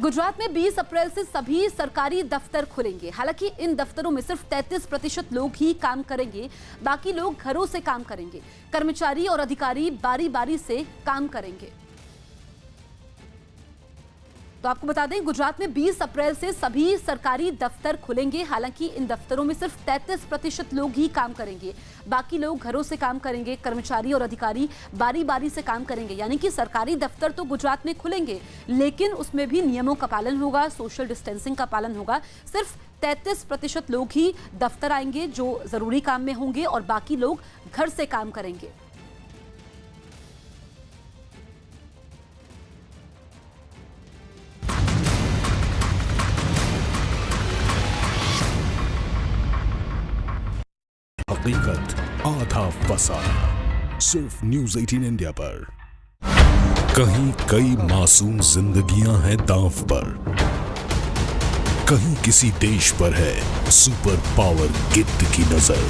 गुजरात में 20 अप्रैल से सभी सरकारी दफ्तर खुलेंगे। हालांकि इन दफ्तरों में सिर्फ 33% लोग ही काम करेंगे, बाकी लोग घरों से काम करेंगे। कर्मचारी और अधिकारी बारी बारी से काम करेंगे। तो आपको बता दें, गुजरात में 20 अप्रैल से सभी सरकारी दफ्तर खुलेंगे। हालांकि इन दफ्तरों में सिर्फ 33% लोग ही काम करेंगे, बाकी लोग घरों से काम करेंगे। कर्मचारी और अधिकारी बारी बारी से काम करेंगे। यानी कि सरकारी दफ्तर तो गुजरात में खुलेंगे, लेकिन उसमें भी नियमों का पालन होगा, सोशल डिस्टेंसिंग का पालन होगा। सिर्फ 33% लोग ही दफ्तर आएंगे जो जरूरी काम में होंगे, और बाकी लोग घर से काम करेंगे। हकीकत आधा फसाना, सिर्फ न्यूज़ 18 इंडिया पर। कहीं कई मासूम जिंदगियां हैं दांव पर, कहीं किसी देश पर है सुपर पावर गिद्ध की नजर,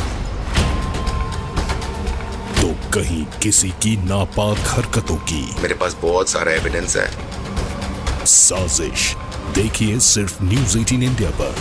तो कहीं किसी की नापाक हरकतों की। मेरे पास बहुत सारा एविडेंस है। साजिश देखिए सिर्फ न्यूज़ 18 इंडिया पर।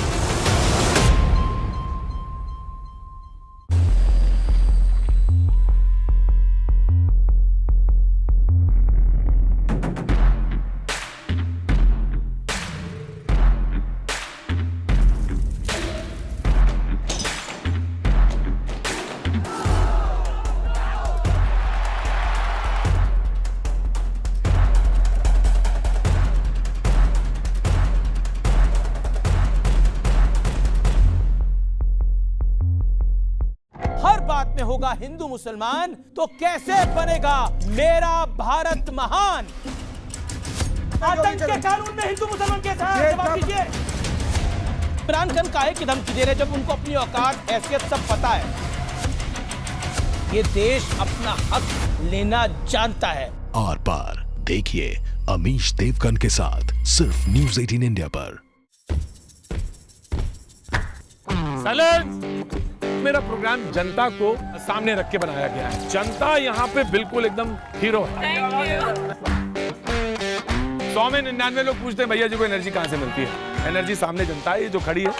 हर बात में होगा हिंदू मुसलमान, तो कैसे बनेगा मेरा भारत महान? आतंक के कानून में हिंदू मुसलमान कैसा है? जवाब दीजिए। इमरान खान काहे की धमकी दे रहे जब उनको अपनी औकात हैसियत सब पता है? ये देश अपना हक लेना जानता है। आर पार देखिए अमीश देवगन के साथ सिर्फ न्यूज़ 18 इंडिया पर। मेरा प्रोग्राम जनता को सामने रख के बनाया गया है। जनता यहाँ पे बिल्कुल एकदम हीरो है। 100 में 99 लोग पूछते हैं भैया जी को एनर्जी कहाँ से मिलती है? एनर्जी सामने जनता है, ये जो खड़ी है।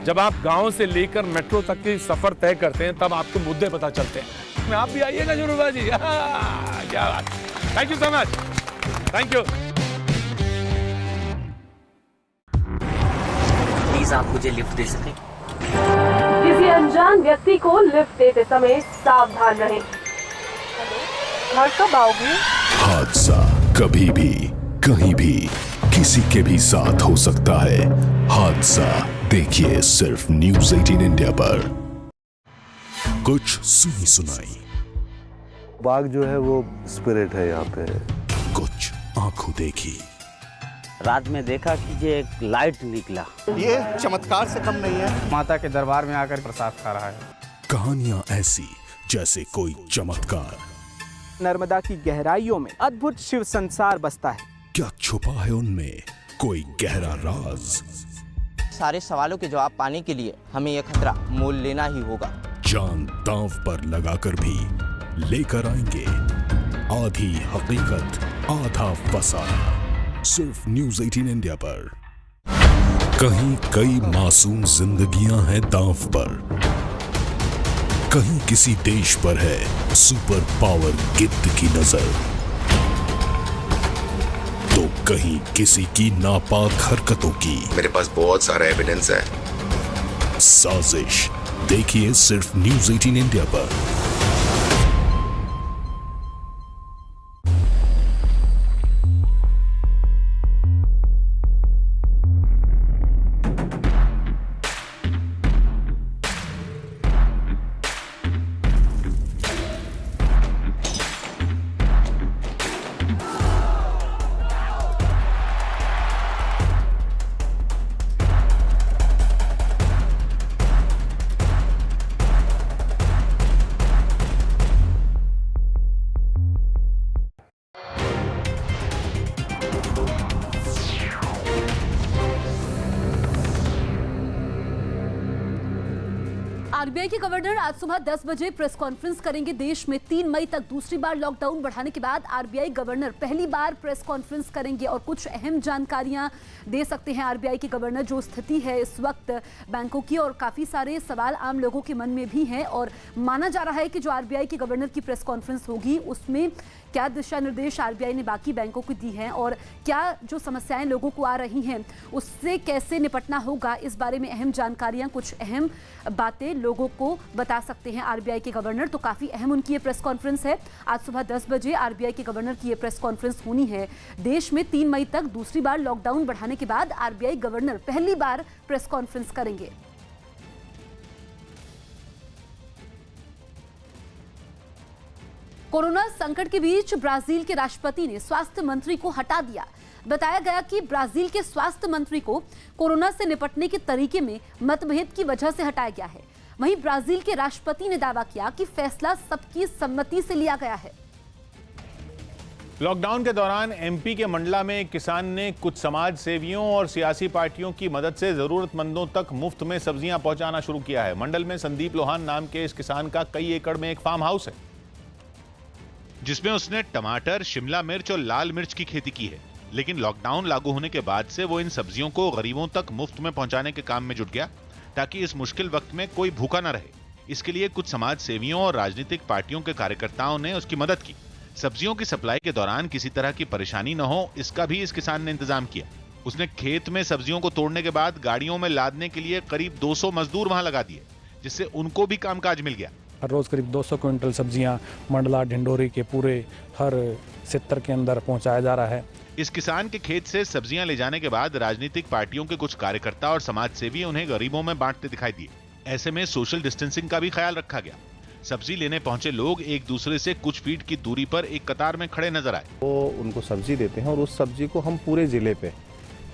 जब आप गांव से लेकर मेट्रो तक की सफर तय करते हैं, तब आपको मुद्दे पता चलते हैं। आप भी आइएगा जरूर जी। क्या बात। Thank you so much. Thank you. आप मुझे लिफ्ट दे सकें? किसी अनजान व्यक्ति को लिफ्ट देते समय सावधान रहें। घर कब आओगे? हादसा कभी भी कहीं भी किसी के भी साथ हो सकता है। हादसा देखिए सिर्फ न्यूज़ 18 इंडिया पर। कुछ सुनी सुनाई, बाघ जो है वो स्पिरिट है यहाँ पे। कुछ आंखों देखी, रात में देखा कि ये एक लाइट निकला। ये चमत्कार से कम नहीं है। माता के दरबार में आकर प्रसाद खा रहा है। कहानियां ऐसी जैसे कोई चमत्कार। नर्मदा की गहराइयों में अद्भुत शिव संसार बसता है। क्या छुपा है उनमें कोई गहरा राज? सारे सवालों के जवाब पाने के लिए हमें यह खतरा मोल लेना ही होगा। जान दांव पर लगाकर भी लेकर आएंगे आधी हकीकत आधा फसाना, सिर्फ न्यूज़ 18 इंडिया पर। कहीं कई मासूम जिंदगियां हैं दांव पर, कहीं किसी देश पर है सुपर पावर गिद्ध की नजर, तो कहीं किसी की नापाक हरकतों की। मेरे पास बहुत सारा एविडेंस है। साजिश देखिए सिर्फ न्यूज़ 18 इंडिया पर। आरबीआई के गवर्नर आज सुबह 10 बजे प्रेस कॉन्फ्रेंस करेंगे। देश में 3 मई तक दूसरी बार लॉकडाउन बढ़ाने के बाद आरबीआई गवर्नर पहली बार प्रेस कॉन्फ्रेंस करेंगे और कुछ अहम जानकारियां दे सकते हैं आरबीआई के गवर्नर। जो स्थिति है इस वक्त बैंकों की, और काफी सारे सवाल आम लोगों के मन में भी हैं, और माना जा रहा है कि जो आरबीआई के गवर्नर की प्रेस कॉन्फ्रेंस होगी उसमें क्या दिशा निर्देश आरबीआई ने बाकी बैंकों को दी हैं और क्या जो समस्याएं लोगों को आ रही हैं उससे कैसे निपटना होगा, इस बारे में अहम जानकारियां, कुछ अहम बातें लोगों को बता सकते हैं आरबीआई के गवर्नर। तो काफी अहम उनकी ये प्रेस कॉन्फ्रेंस है। आज सुबह 10 बजे आरबीआई के गवर्नर की ये प्रेस कॉन्फ्रेंस होनी है। देश में 3 मई तक दूसरी बार लॉकडाउन बढ़ाने के बाद आरबीआई गवर्नर पहली बार प्रेस कॉन्फ्रेंस करेंगे। कोरोना संकट के बीच ब्राजील के राष्ट्रपति ने स्वास्थ्य मंत्री को हटा दिया। बताया गया कि ब्राजील के स्वास्थ्य मंत्री को कोरोना से निपटने के तरीके में मतभेद की वजह से हटाया गया है। वहीं ब्राजील के राष्ट्रपति ने दावा किया कि फैसला सबकी सम्मति से लिया गया है। लॉकडाउन के दौरान एमपी के मंडला में एक किसान ने कुछ समाज सेवियों और सियासी पार्टियों की मदद से जरूरतमंदों तक मुफ्त में सब्जियां पहुंचाना शुरू किया है। मंडल में संदीप लोहान नाम के इस किसान का कई एकड़ में एक फार्म हाउस है जिसमें उसने टमाटर, शिमला मिर्च और लाल मिर्च की खेती की है। लेकिन लॉकडाउन लागू होने के बाद से वो इन सब्जियों को गरीबों तक मुफ्त में पहुंचाने के काम में जुट गया ताकि इस मुश्किल वक्त में कोई भूखा न रहे। इसके लिए कुछ समाज सेवियों और राजनीतिक पार्टियों के कार्यकर्ताओं ने उसकी मदद की। सब्जियों की सप्लाई के दौरान किसी तरह की परेशानी न हो, इसका भी इस किसान ने इंतजाम किया। उसने खेत में सब्जियों को तोड़ने के बाद गाड़ियों में लादने के लिए करीब 200 मजदूर वहां लगा दिए, जिससे उनको भी कामकाज मिल गया। हर रोज करीब 200 क्विंटल सब्जियां मंडला ढिंडोरी के पूरे हर सेक्टर के अंदर पहुंचाया जा रहा है। इस किसान के खेत से सब्जियां ले जाने के बाद राजनीतिक पार्टियों के कुछ कार्यकर्ता और समाज सेवी उन्हें गरीबों में बांटते दिखाई दिए। ऐसे में सोशल डिस्टेंसिंग का भी ख्याल रखा गया। सब्जी लेने पहुंचे लोग एक दूसरे से कुछ फीट की दूरी पर एक कतार में खड़े नजर आए। वो उनको सब्जी देते हैं और उस सब्जी को हम पूरे जिले पे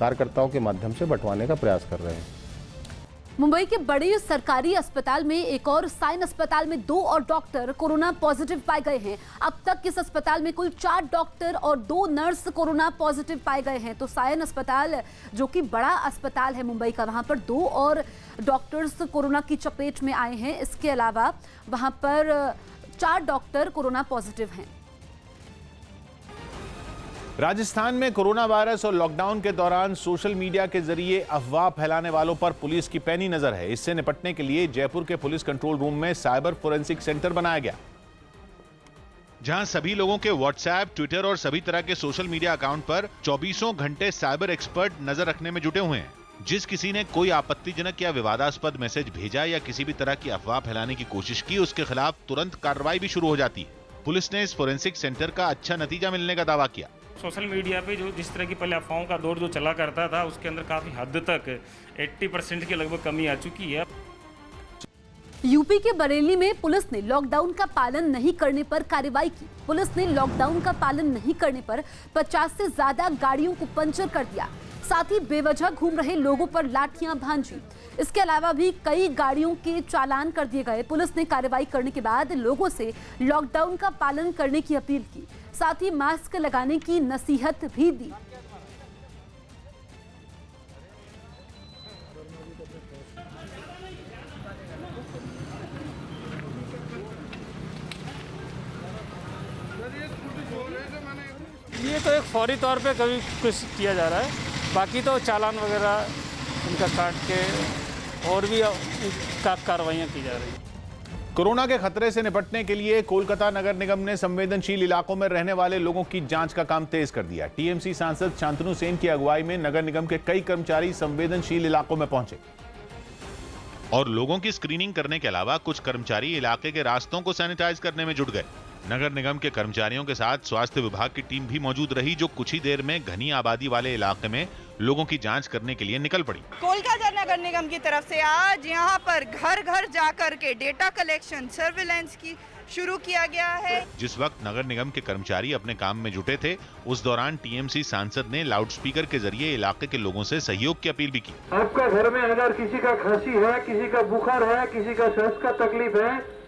कार्यकर्ताओं के माध्यम से बंटवाने का प्रयास कर रहे हैं। मुंबई के बड़े सरकारी अस्पताल में एक और साइन अस्पताल में 2 और डॉक्टर कोरोना पॉजिटिव पाए गए हैं। अब तक इस अस्पताल में कुल 4 डॉक्टर और 2 नर्स कोरोना पॉजिटिव पाए गए हैं। तो साइन अस्पताल जो कि बड़ा अस्पताल है मुंबई का, वहां पर 2 और डॉक्टर्स कोरोना की चपेट में आए हैं। इसके अलावा वहां पर 4 डॉक्टर कोरोना पॉजिटिव हैं। राजस्थान में कोरोना वायरस और लॉकडाउन के दौरान सोशल मीडिया के जरिए अफवाह फैलाने वालों पर पुलिस की पैनी नजर है। इससे निपटने के लिए जयपुर के पुलिस कंट्रोल रूम में साइबर फोरेंसिक सेंटर बनाया गया, जहां सभी लोगों के व्हाट्सएप, ट्विटर और सभी तरह के सोशल मीडिया अकाउंट पर 24 घंटे साइबर एक्सपर्ट नजर रखने में जुटे हुए हैं। जिस किसी ने कोई आपत्तिजनक या विवादास्पद मैसेज भेजा या किसी भी तरह की अफवाह फैलाने की कोशिश की, उसके खिलाफ तुरंत कार्रवाई भी शुरू हो जाती है। पुलिस ने इस फोरेंसिक सेंटर का अच्छा नतीजा मिलने का दावा किया। सोशल मीडिया पे जो जिस तरह की पहले अफवाहों का दौर जो चला करता था, उसके अंदर काफ़ी हद तक 80% के लगभग कमी आ चुकी है। यूपी के बरेली में पुलिस ने लॉकडाउन का पालन नहीं करने पर कार्रवाई की। पुलिस ने लॉकडाउन का पालन नहीं करने पर 50 से ज्यादा गाड़ियों को पंचर कर दिया। साथ ही बेवजह घूम रहे लोगों पर लाठियां भांजी। इसके अलावा भी कई गाड़ियों के चालान कर दिए गए। पुलिस ने कार्रवाई करने के बाद लोगों से लॉकडाउन का पालन करने की अपील की, साथ ही मास्क लगाने की नसीहत भी दी। ये तो एक फौरी तौर पे कभी कुछ किया जा रहा है, बाकी तो चालान वगैरह इनका काट के और भी कार्रवाइयाँ की जा रही हैं। कोरोना के खतरे से निपटने के लिए कोलकाता नगर निगम ने संवेदनशील इलाकों में रहने वाले लोगों की जांच का काम तेज कर दिया। टीएमसी सांसद शांतनु सेन की अगुवाई में नगर निगम के कई कर्मचारी संवेदनशील इलाकों में पहुंचे और लोगों की स्क्रीनिंग करने के अलावा कुछ कर्मचारी इलाके के रास्तों को सैनिटाइज करने में जुट गए। नगर निगम के कर्मचारियों के साथ स्वास्थ्य विभाग की टीम भी मौजूद रही, जो कुछ ही देर में घनी आबादी वाले इलाके में लोगों की जांच करने के लिए निकल पड़ी। कोलकाता नगर निगम की तरफ से आज यहां पर घर घर जाकर के डेटा कलेक्शन, सर्विलांस की शुरू किया गया है। जिस वक्त नगर निगम के कर्मचारी अपने काम में जुटे थे, उस दौरान टीएमसी सांसद ने लाउडस्पीकर के जरिए इलाके के लोगों से सहयोग की अपील भी की। आपका घर में अगर किसी का खांसी है, किसी का बुखार है, किसी का सांस का तकलीफ है,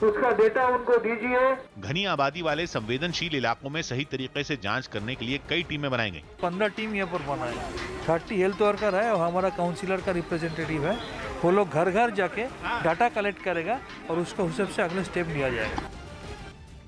उसका डेटा उनको दीजिए। घनी आबादी वाले संवेदनशील इलाकों में सही तरीके से जांच करने के लिए कई टीमें बनाई गई। 15 टीम यहाँ पर बनाई, 30 हेल्थ वर्कर है और हमारा काउंसिलर का रिप्रेजेंटेटिव है वो लोग घर घर जाके डाटा कलेक्ट करेगा और उसका हिसाब से अगले स्टेप लिया जाएगा।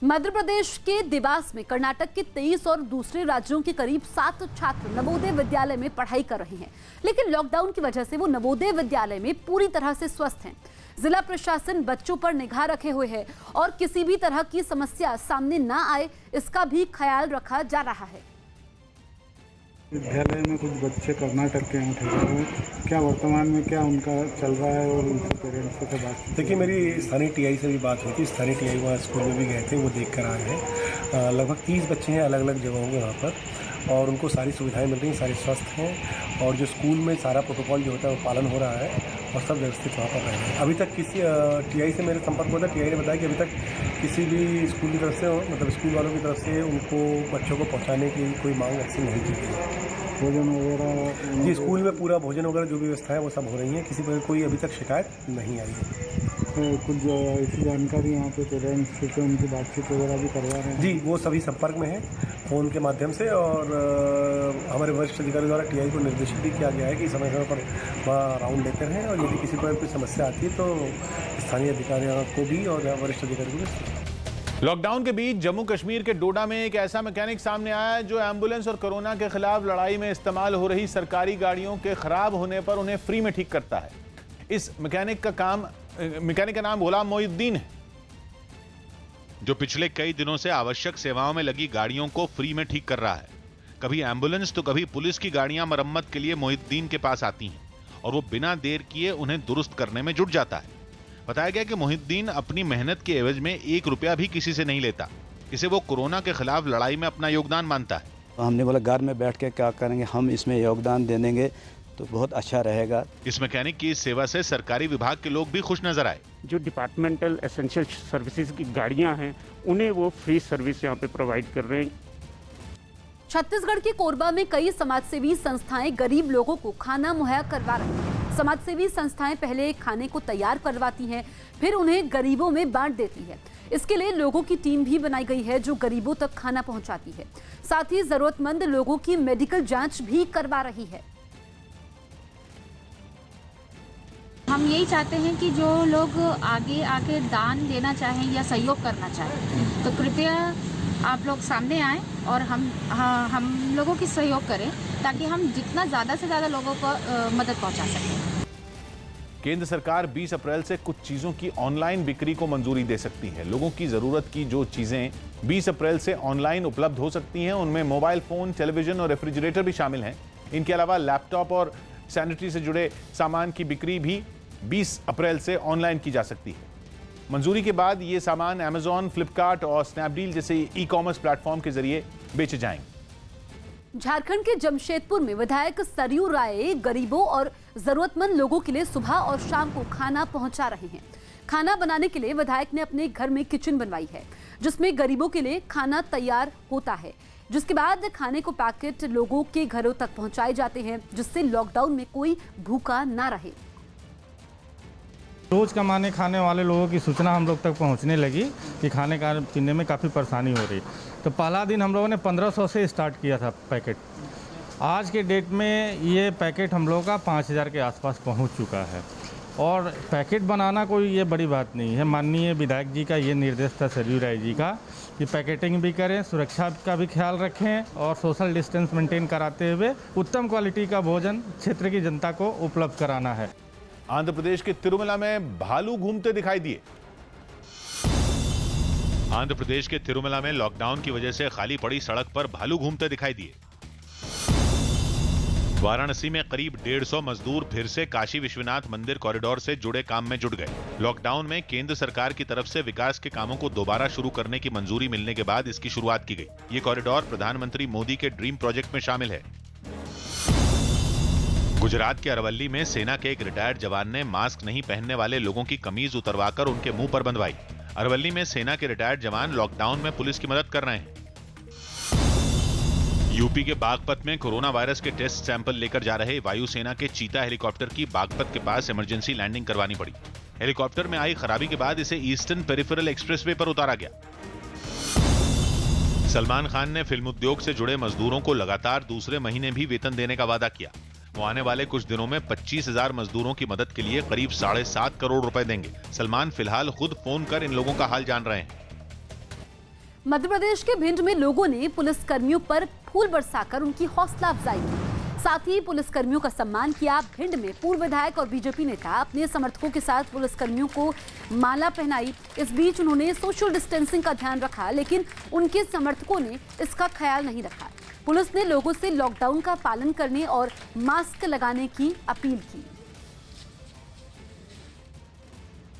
मध्य प्रदेश के देवास में कर्नाटक के 23 और दूसरे राज्यों के करीब 7 छात्र नवोदय विद्यालय में पढ़ाई कर रहे हैं, लेकिन लॉकडाउन की वजह से वो नवोदय विद्यालय में पूरी तरह से स्वस्थ हैं। जिला प्रशासन बच्चों पर निगाह रखे हुए है और किसी भी तरह की समस्या सामने ना आए इसका भी ख्याल रखा जा रहा है। विद्यालय में कुछ बच्चे कर्नाटक के यहाँ ठहरे हुए, क्या वर्तमान में क्या उनका चल रहा है और उनके पेरेंट्स से बात? देखिए, मेरी स्थानीय टीआई से भी बात हुई थी। स्थानीय टीआई वहाँ स्कूल में भी गए थे, वो देख कर आए हैं। लगभग 30 बच्चे हैं अलग अलग जगहों के वहाँ पर और उनको सारी सुविधाएं मिल रही हैं, सारे स्वस्थ हैं और जो स्कूल में सारा प्रोटोकॉल जो होता है वो पालन हो रहा है और सब व्यवस्थित वहाँ पर रहे हैं। अभी तक किसी टीआई से मेरे संपर्क हुआ था, टीआई ने बताया कि अभी तक किसी भी स्कूल की तरफ से मतलब स्कूल वालों की तरफ से उनको बच्चों को पहुँचाने की कोई मांग ऐसी नहीं की गई। भोजन वगैरह जी, स्कूल में पूरा भोजन वगैरह जो भी व्यवस्था है वो सब हो रही है, किसी पर कोई अभी तक शिकायत नहीं आई है। कुछ ऐसी जानकारी यहाँ पे पेरेंट्स से उनकी बातचीत वगैरह भी करवा रहे हैं? जी, वो सभी संपर्क में है फ़ोन के माध्यम से और हमारे वरिष्ठ अधिकारी द्वारा टीआई को निर्देशित भी किया गया है कि समय समय पर वहाँ राउंड लेते रहें और यदि किसी पर कोई समस्या आती है तो स्थानीय अधिकारियों को भी और वरिष्ठ अधिकारी को भी। लॉकडाउन के बीच जम्मू कश्मीर के डोडा में एक ऐसा मैकेनिक सामने आया है जो एम्बुलेंस और कोरोना के खिलाफ लड़ाई में इस्तेमाल हो रही सरकारी गाड़ियों के खराब होने पर उन्हें फ्री में ठीक करता है। इस मैकेनिक का नाम गुलाम मोहिउद्दीन है, जो पिछले कई दिनों से आवश्यक सेवाओं में लगी गाड़ियों को फ्री में ठीक कर रहा है। कभी एम्बुलेंस तो कभी पुलिस की गाड़ियां मरम्मत के लिए मोहिउद्दीन के पास आती हैं और वो बिना देर किए उन्हें दुरुस्त करने में जुट जाता है। बताया गया कि मोहिउद्दीन अपनी मेहनत के एवज में 1 रुपया भी किसी से नहीं लेता। इसे वो कोरोना के खिलाफ लड़ाई में अपना योगदान मानता है। हमने बोला घर में बैठ के क्या करेंगे, हम इसमें योगदान दे देंगे तो बहुत अच्छा रहेगा। इस मैकेनिक की इस सेवा से सरकारी विभाग के लोग भी खुश नजर आए। जो डिपार्टमेंटल एसेंशियल सर्विसेज की गाड़ियां हैं उन्हें वो फ्री सर्विस यहाँ पे प्रोवाइड कर रहे हैं। छत्तीसगढ़ के कोरबा में कई समाजसेवी संस्थाएं गरीब लोगों को खाना मुहैया करवा रही हैं। समाजसेवी संस्थाएं पहले खाने को तैयार करवाती हैं, फिर उन्हें गरीबों में बांट देती है। इसके लिए लोगों की टीम भी बनाई गई है जो गरीबों तक खाना पहुंचाती है। साथ ही जरूरतमंद लोगों की मेडिकल जांच भी करवा रही है। हम यही चाहते हैं कि जो लोग आगे आके दान देना चाहें या सहयोग करना चाहें तो कृपया आप लोग सामने आएं और हम लोगों की सहयोग करें ताकि हम जितना ज़्यादा से ज़्यादा लोगों को मदद पहुंचा सकें। केंद्र सरकार 20 अप्रैल से कुछ चीजों की ऑनलाइन बिक्री को मंजूरी दे सकती है। लोगों की जरूरत की जो चीजें 20 अप्रैल से ऑनलाइन उपलब्ध हो सकती हैं उनमें मोबाइल फोन, टेलीविजन और रेफ्रिजरेटर भी शामिल हैं। इनके अलावा लैपटॉप और सैनिटरी से जुड़े सामान की बिक्री भी 20 अप्रैल से ऑनलाइन की जा सकती है। मंजूरी के बाद ये सामान अमेजॉन, फ्लिपकार्ट और स्नैपडील जैसे ई-कॉमर्स प्लेटफॉर्म के जरिए बेचे जाएंगे। झारखंड के जमशेदपुर में विधायक सरयू राय गरीबों और जरूरतमंद लोगों के लिए सुबह और शाम को खाना पहुंचा रहे हैं। खाना बनाने के लिए विधायक ने अपने घर में किचन बनवाई है जिसमें गरीबों के लिए खाना तैयार होता है, जिसके बाद खाने को पैकेट लोगों के घरों तक पहुंचाए जाते हैं जिससे लॉकडाउन में कोई भूखा ना रहे। रोज कमाने खाने वाले लोगों की सूचना हम लोग तक पहुंचने लगी कि खाने का पीने में काफ़ी परेशानी हो रही। तो पहला दिन हम लोगों ने 1500 से स्टार्ट किया था पैकेट। आज के डेट में ये पैकेट हम लोगों का 5000 के आसपास पहुंच चुका है। और पैकेट बनाना कोई ये बड़ी बात नहीं है। माननीय विधायक जी का ये निर्देश था सरयू राय जी का कि पैकेटिंग भी करें, सुरक्षा का भी ख्याल रखें और सोशल डिस्टेंस मेंटेन कराते हुए उत्तम क्वालिटी का भोजन क्षेत्र की जनता को उपलब्ध कराना है। आंध्र प्रदेश के तिरुमला में भालू घूमते दिखाई दिए। आंध्र प्रदेश के तिरुमला में लॉकडाउन की वजह से खाली पड़ी सड़क पर भालू घूमते दिखाई दिए। वाराणसी में करीब 150 मजदूर फिर से काशी विश्वनाथ मंदिर कॉरिडोर से जुड़े काम में जुट गए। लॉकडाउन में केंद्र सरकार की तरफ से विकास के कामों को दोबारा शुरू करने की मंजूरी मिलने के बाद इसकी शुरुआत की गई। ये कॉरिडोर प्रधानमंत्री मोदी के ड्रीम प्रोजेक्ट में शामिल है। गुजरात के अरवल्ली में सेना के एक रिटायर्ड जवान ने मास्क नहीं पहनने वाले लोगों की कमीज उतरवाकर उनके मुंह पर बंधवाई। अरवल्ली में सेना के रिटायर्ड जवान लॉकडाउन में पुलिस की मदद कर रहे हैं। यूपी के बागपत में कोरोना वायरस के टेस्ट सैंपल लेकर जा रहे वायुसेना के चीता हेलीकॉप्टर की बागपत के पास इमरजेंसी लैंडिंग करवानी पड़ी। हेलीकॉप्टर में आई खराबी के बाद इसे ईस्टर्न पेरिफेरल एक्सप्रेसवे पर उतारा गया। सलमान खान ने फिल्म उद्योग से जुड़े मजदूरों को लगातार दूसरे महीने भी वेतन देने का वादा किया। वो आने वाले कुछ दिनों में 25,000 मजदूरों की मदद के लिए करीब 7.5 करोड़ रुपए देंगे। सलमान फिलहाल खुद फोन कर इन लोगों का हाल जान रहे हैं। मध्य प्रदेश के भिंड में लोगों ने पुलिस कर्मियों पर फूल बरसाकर उनकी हौसला अफजाई की, साथ ही पुलिस कर्मियों का सम्मान किया। भिंड में पूर्व विधायक और बीजेपी नेता अपने समर्थकों के साथ पुलिस कर्मियों को माला पहनाई। इस बीच उन्होंने सोशल डिस्टेंसिंग का ध्यान रखा, लेकिन उनके समर्थकों ने इसका ख्याल नहीं रखा। पुलिस ने लोगों से लॉकडाउन का पालन करने और मास्क लगाने की अपील की।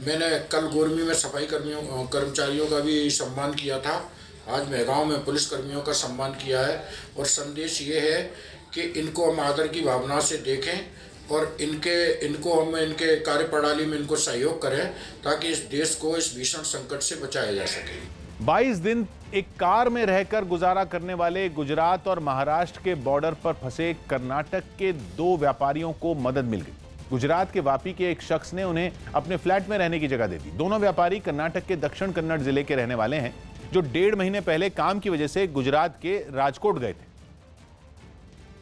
मैंने कल गोरमी में सफाई कर्मचारियों का भी सम्मान किया था। आज मेहगांव में पुलिस कर्मियों का सम्मान किया है और संदेश ये है कि इनको हम आदर की भावना से देखें और इनको हम इनके कार्यप्रणाली में इनको सहयोग करें ताकि इस देश को इस भीषण संकट से बचाया जा सके। 22 दिन एक कार में रहकर गुजारा करने वाले गुजरात और महाराष्ट्र के बॉर्डर पर फंसे कर्नाटक के 2 व्यापारियों को मदद मिल गई। गुजरात के वापी के एक शख्स ने उन्हें अपने फ्लैट में रहने की जगह दे दी। दोनों व्यापारी कर्नाटक के दक्षिण कन्नड़ जिले के रहने वाले हैं, जो 1.5 महीने पहले काम की वजह से गुजरात के राजकोट गए थे।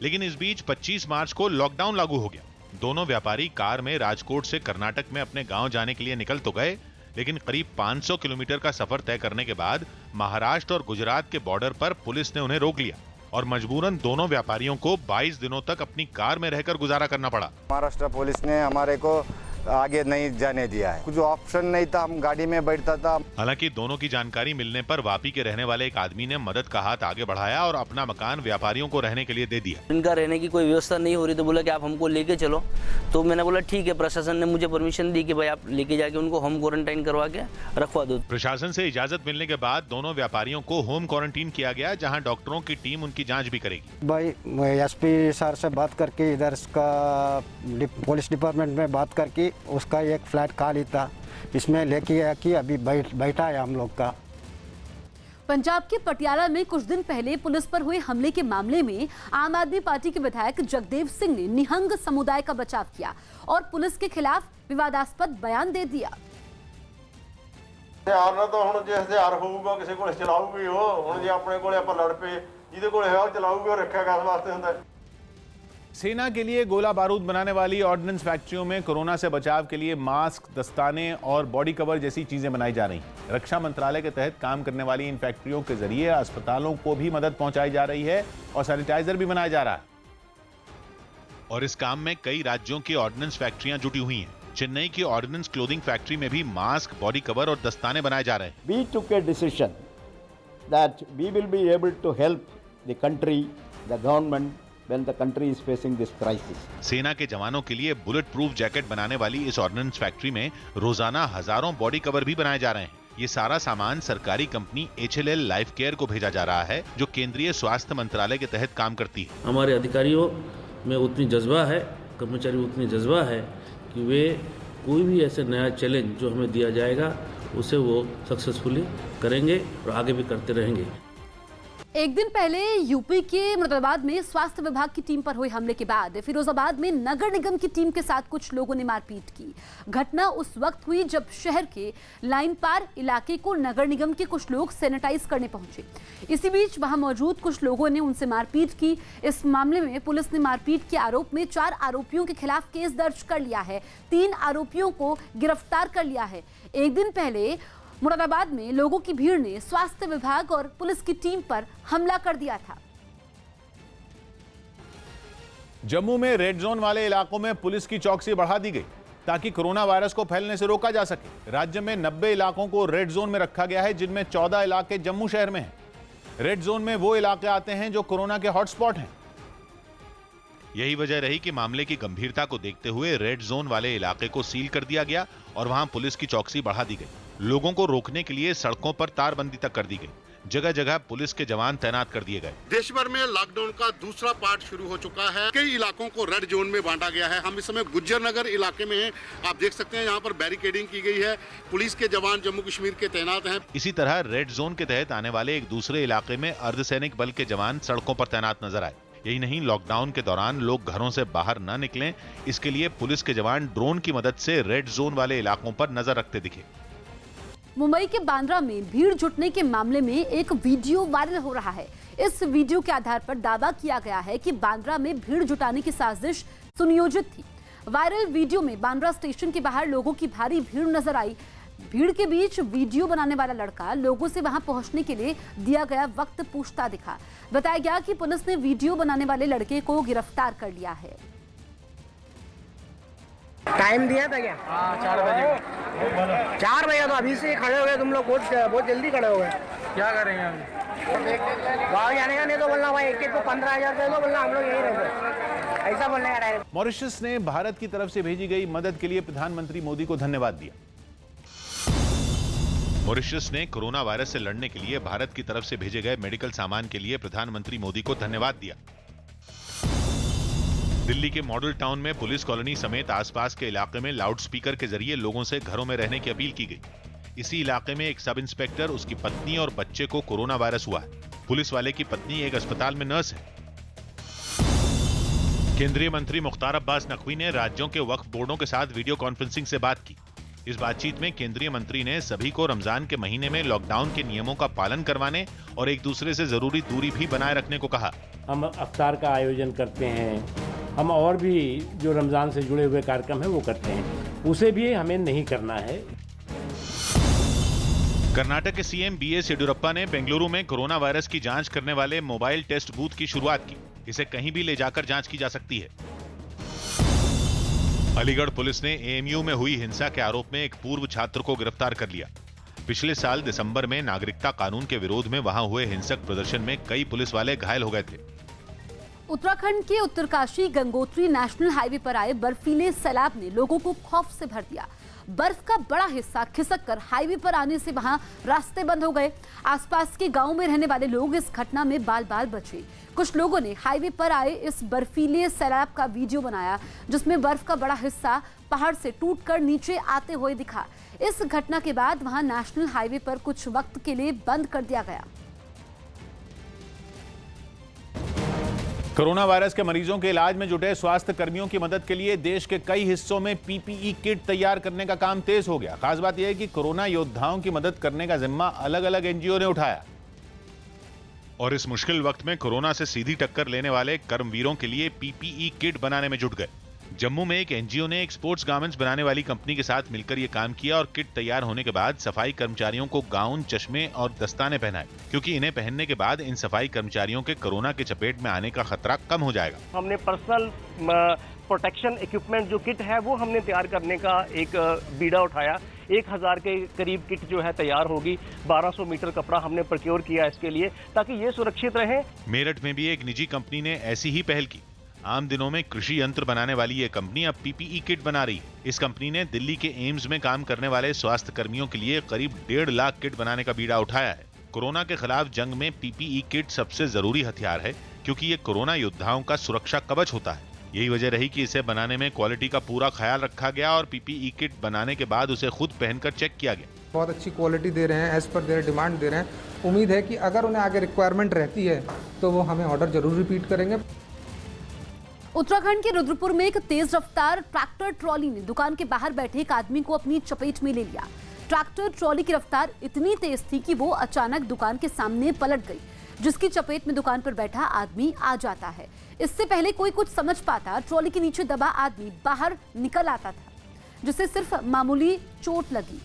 लेकिन इस बीच 25 मार्च को लॉकडाउन लागू हो गया। दोनों व्यापारी कार में राजकोट से कर्नाटक में अपने गांव जाने के लिए निकल तो गए, लेकिन करीब 500 किलोमीटर का सफर तय करने के बाद महाराष्ट्र और गुजरात के बॉर्डर पर पुलिस ने उन्हें रोक लिया और मजबूरन दोनों व्यापारियों को 22 दिनों तक अपनी कार में रहकर गुजारा करना पड़ा। महाराष्ट्र पुलिस ने हमारे को आगे नहीं जाने दिया है, कुछ ऑप्शन नहीं था, हम गाड़ी में बैठता था। हालांकि दोनों की जानकारी मिलने पर वापी के रहने वाले एक आदमी ने मदद का हाथ आगे बढ़ाया और अपना मकान व्यापारियों को रहने के लिए दे दिया। इनका रहने की कोई व्यवस्था नहीं हो रही तो बोला कि आप हमको लेके चलो, तो मैंने बोला ठीक है। प्रशासन ने मुझे परमिशन दी कि भाई आप लेके जाके उनको होम क्वारंटाइन करवा के रखवा दो। प्रशासन से इजाजत मिलने के बाद दोनों व्यापारियों को होम क्वारंटीन किया गया, जहाँ डॉक्टरों की टीम उनकी जाँच भी करेगी। भाई SP सर से बात करके इधर का पुलिस डिपार्टमेंट में बात करके उसका एक फ्लैट खाली था, इसमें लेके आया कि अभी बैठा है हम लोग का। पंजाब के पटियाला में कुछ दिन पहले पुलिस पर हुए हमले के मामले में आम आदमी पार्टी के विधायक जगदेव सिंह ने निहंग समुदाय का बचाव किया और पुलिस के खिलाफ विवादास्पद बयान दे दिया। हथियार तो हुण जे हथियार होऊगा किसी कोल चलाऊगी हो, हुण जे अपने कोले आपां लड़ पे जिहदे कोल है चलाऊगी और रखिया किस वास्ते हुंदा है। सेना के लिए गोला बारूद बनाने वाली ऑर्डिनेंस फैक्ट्रियों में कोरोना से बचाव के लिए मास्क, दस्ताने और बॉडी कवर जैसी चीजें बनाई जा रही हैं। रक्षा मंत्रालय के तहत काम करने वाली इन फैक्ट्रियों के जरिए अस्पतालों को भी मदद पहुंचाई जा रही है और सैनिटाइजर भी बनाया जा रहा है। और इस काम में कई राज्यों की ऑर्डिनेंस फैक्ट्रियां जुटी हुई हैं। चेन्नई की ऑर्डिनेंस क्लोथिंग फैक्ट्री में भी मास्क, बॉडी कवर और दस्ताने बनाए जा रहे हैं। We took a decision that we will be able to help the country, the government when the country is facing this crisis. सेना के जवानों के लिए बुलेट प्रूफ जैकेट बनाने वाली इस ऑर्डिनेंस फैक्ट्री में रोजाना हजारों बॉडी कवर भी बनाए जा रहे हैं। ये सारा सामान सरकारी कंपनी HLL लाइफ केयर को भेजा जा रहा है, जो केंद्रीय स्वास्थ्य मंत्रालय के तहत काम करती है। हमारे अधिकारियों में उतनी जज्बा है, कर्मचारी उतनी जज्बा है कि वे कोई भी ऐसे नया चैलेंज जो हमें दिया जाएगा उसे वो सक्सेसफुली करेंगे और आगे भी करते रहेंगे। एक दिन पहले यूपी के मुरादाबाद में स्वास्थ्य विभाग की टीम पर हुए हमले के बाद फिरोजाबाद में नगर निगम की टीम के साथ कुछ लोगों ने मारपीट की। घटना उस वक्त हुई जब शहर के लाइन पार इलाके को नगर निगम के कुछ लोग सैनिटाइज करने पहुंचे। इसी बीच वहां मौजूद कुछ लोगों ने उनसे मारपीट की। इस मामले में पुलिस ने मारपीट के आरोप में 4 आरोपियों के खिलाफ केस दर्ज कर लिया है। 3 आरोपियों को गिरफ्तार कर लिया है। एक दिन पहले मुरादाबाद में लोगों की भीड़ ने स्वास्थ्य विभाग और पुलिस की टीम पर हमला कर दिया था। जम्मू में रेड जोन वाले इलाकों में पुलिस की चौकसी बढ़ा दी गई ताकि कोरोना वायरस को फैलने से रोका जा सके। राज्य में 90 इलाकों को रेड जोन में रखा गया है, जिनमें 14 इलाके जम्मू शहर में हैं। रेड जोन में वो इलाके आते हैं जो कोरोना के हॉटस्पॉट हैं। यही वजह रही कि मामले की गंभीरता को देखते हुए रेड जोन वाले इलाके को सील कर दिया गया और वहां पुलिस की चौकसी बढ़ा दी गई। लोगों को रोकने के लिए सड़कों पर तारबंदी तक कर दी गई। जगह जगह पुलिस के जवान तैनात कर दिए गए। देश भर में लॉकडाउन का दूसरा पार्ट शुरू हो चुका है। कई इलाकों को रेड जोन में बांटा गया है। हम इस समय गुज्जर नगर इलाके में हैं। आप देख सकते हैं यहाँ पर बैरिकेडिंग की गई है। पुलिस के जवान जम्मू कश्मीर के तैनात हैं। इसी तरह रेड जोन के तहत आने वाले एक दूसरे इलाके में अर्धसैनिक बल के जवान सड़कों पर तैनात नजर आए। यही नहीं, लॉकडाउन के दौरान लोग घरों से बाहर न निकलें, इसके लिए पुलिस के जवान ड्रोन की मदद से रेड जोन वाले इलाकों पर नजर रखते दिखे। मुंबई के बांद्रा में भीड़ जुटने के मामले में एक वीडियो वायरल हो रहा है। इस वीडियो के आधार पर दावा किया गया है कि बांद्रा में भीड़ जुटाने की साजिश सुनियोजित थी। वायरल वीडियो में बांद्रा स्टेशन के बाहर लोगों की भारी भीड़ नजर आई। भीड़ के बीच वीडियो बनाने वाला लड़का लोगों से वहां पहुंचने के लिए दिया गया वक्त पूछता दिखा। बताया गया कि पुलिस ने वीडियो बनाने वाले लड़के को गिरफ्तार कर लिया है। टाइम दिया था क्या? 4 बजे। 4 बजे तो अभी से खड़े हो गए तुम लोग, बहुत जल्दी खड़े हो गए। क्या करेंगे अभी? गाँव जाने का नहीं तो बोलना भाई, एक को 15,000 दे दो, बोलना हम लोग यही रहते, ऐसा बोलने का डायरेक्ट। मॉरिशस ने भारत की तरफ से भेजी गई मदद के लिए प्रधानमंत्री मोदी को धन्यवाद दिया। मॉरिशस ने कोरोना वायरस से लड़ने के लिए भारत की तरफ से भेजे गए मेडिकल सामान के लिए प्रधानमंत्री मोदी को धन्यवाद दिया। दिल्ली के मॉडल टाउन में पुलिस कॉलोनी समेत आसपास के इलाके में लाउडस्पीकर के जरिए लोगों से घरों में रहने की अपील की गई। इसी इलाके में एक सब इंस्पेक्टर, उसकी पत्नी और बच्चे को कोरोना वायरस हुआ है। पुलिस वाले की पत्नी एक अस्पताल में नर्स है। केंद्रीय मंत्री मुख्तार अब्बास नकवी ने राज्यों के वक्फ बोर्डों के साथ वीडियो कॉन्फ्रेंसिंग से बात की। इस बातचीत में केंद्रीय मंत्री ने सभी को रमजान के महीने में लॉकडाउन के नियमों का पालन करवाने और एक दूसरे से जरूरी दूरी भी बनाए रखने को कहा। हम इफ्तार का आयोजन करते हैं, हम और भी जो रमजान से जुड़े हुए कार्यक्रम है वो करते हैं, उसे भी हमें नहीं करना है। कर्नाटक के सीएम बीएस येडियुरप्पा ने बेंगलुरु में कोरोना वायरस की जांच करने वाले मोबाइल टेस्ट बूथ की शुरुआत की। इसे कहीं भी ले जाकर जांच की जा सकती है। अलीगढ़ पुलिस ने एएमयू में हुई हिंसा के आरोप में एक पूर्व छात्र को गिरफ्तार कर लिया। पिछले साल दिसंबर में नागरिकता कानून के विरोध में वहां हुए हिंसक प्रदर्शन में कई पुलिस वाले घायल हो गए थे। उत्तराखंड के उत्तरकाशी गंगोत्री नेशनल हाईवे पर आए बर्फीले सैलाब ने लोगों को खौफ से भर दिया। बर्फ का बड़ा हिस्सा खिसक कर हाईवे पर आने से वहां रास्ते बंद हो गए। आसपास के गांवों में रहने वाले लोग इस घटना में बाल बाल बचे। कुछ लोगों ने हाईवे पर आए इस बर्फीले सैलाब का वीडियो बनाया, जिसमें बर्फ का बड़ा हिस्सा पहाड़ से टूटकर नीचे आते हुए दिखा। इस घटना के बाद वहां नेशनल हाईवे पर कुछ वक्त के लिए बंद कर दिया गया। कोरोना वायरस के मरीजों के इलाज में जुटे स्वास्थ्य कर्मियों की मदद के लिए देश के कई हिस्सों में पीपीई किट तैयार करने का काम तेज हो गया। खास बात यह है कि कोरोना योद्धाओं की मदद करने का जिम्मा अलग अलग एनजीओ ने उठाया और इस मुश्किल वक्त में कोरोना से सीधी टक्कर लेने वाले कर्मवीरों के लिए पीपीई किट बनाने में जुट गए। जम्मू में एक एनजीओ ने एक स्पोर्ट्स गारमेंट्स बनाने वाली कंपनी के साथ मिलकर यह काम किया और किट तैयार होने के बाद सफाई कर्मचारियों को गाउन, चश्मे और दस्ताने पहनाए, क्योंकि इन्हें पहनने के बाद इन सफाई कर्मचारियों के कोरोना के चपेट में आने का खतरा कम हो जाएगा। हमने पर्सनल प्रोटेक्शन इक्विपमेंट जो किट है वो हमने तैयार करने का एक बीड़ा उठाया। 1000 के करीब किट जो है तैयार होगी। 1200 मीटर कपड़ा हमने प्रोक्योर किया इसके लिए ताकि ये सुरक्षित रहे। मेरठ में भी एक निजी कंपनी ने ऐसी ही पहल की। आम दिनों में कृषि यंत्र बनाने वाली ये कंपनी अब पीपीई किट बना रही है। इस कंपनी ने दिल्ली के एम्स में काम करने वाले स्वास्थ्य कर्मियों के लिए करीब 1.5 लाख किट बनाने का बीड़ा उठाया है। कोरोना के खिलाफ जंग में पीपीई किट सबसे जरूरी हथियार है, क्योंकि ये कोरोना योद्धाओं का सुरक्षा कवच होता है। यही वजह रही कि इसे बनाने में क्वालिटी का पूरा ख्याल रखा गया और पीपीई किट बनाने के बाद उसे खुद पहनकर चेक किया गया। बहुत अच्छी क्वालिटी दे रहे हैं, एज पर देयर डिमांड दे रहे हैं। उम्मीद है कि अगर उन्हें आगे रिक्वायरमेंट रहती है तो वो हमें ऑर्डर जरूर रिपीट करेंगे। उत्तराखंड के रुद्रपुर में एक तेज रफ्तार ट्रैक्टर ट्रॉली ने दुकान के बाहर बैठे एक आदमी को अपनी चपेट में ले लिया। ट्रैक्टर ट्रॉली की रफ्तार इतनी तेज थी कि वो अचानक दुकान के सामने पलट गई, जिसकी चपेट में दुकान पर बैठा आदमी आ जाता है। इससे पहले कोई कुछ समझ पाता, ट्रॉली के नीचे दबा आदमी बाहर निकल आता था, जिससे सिर्फ मामूली चोट लगी।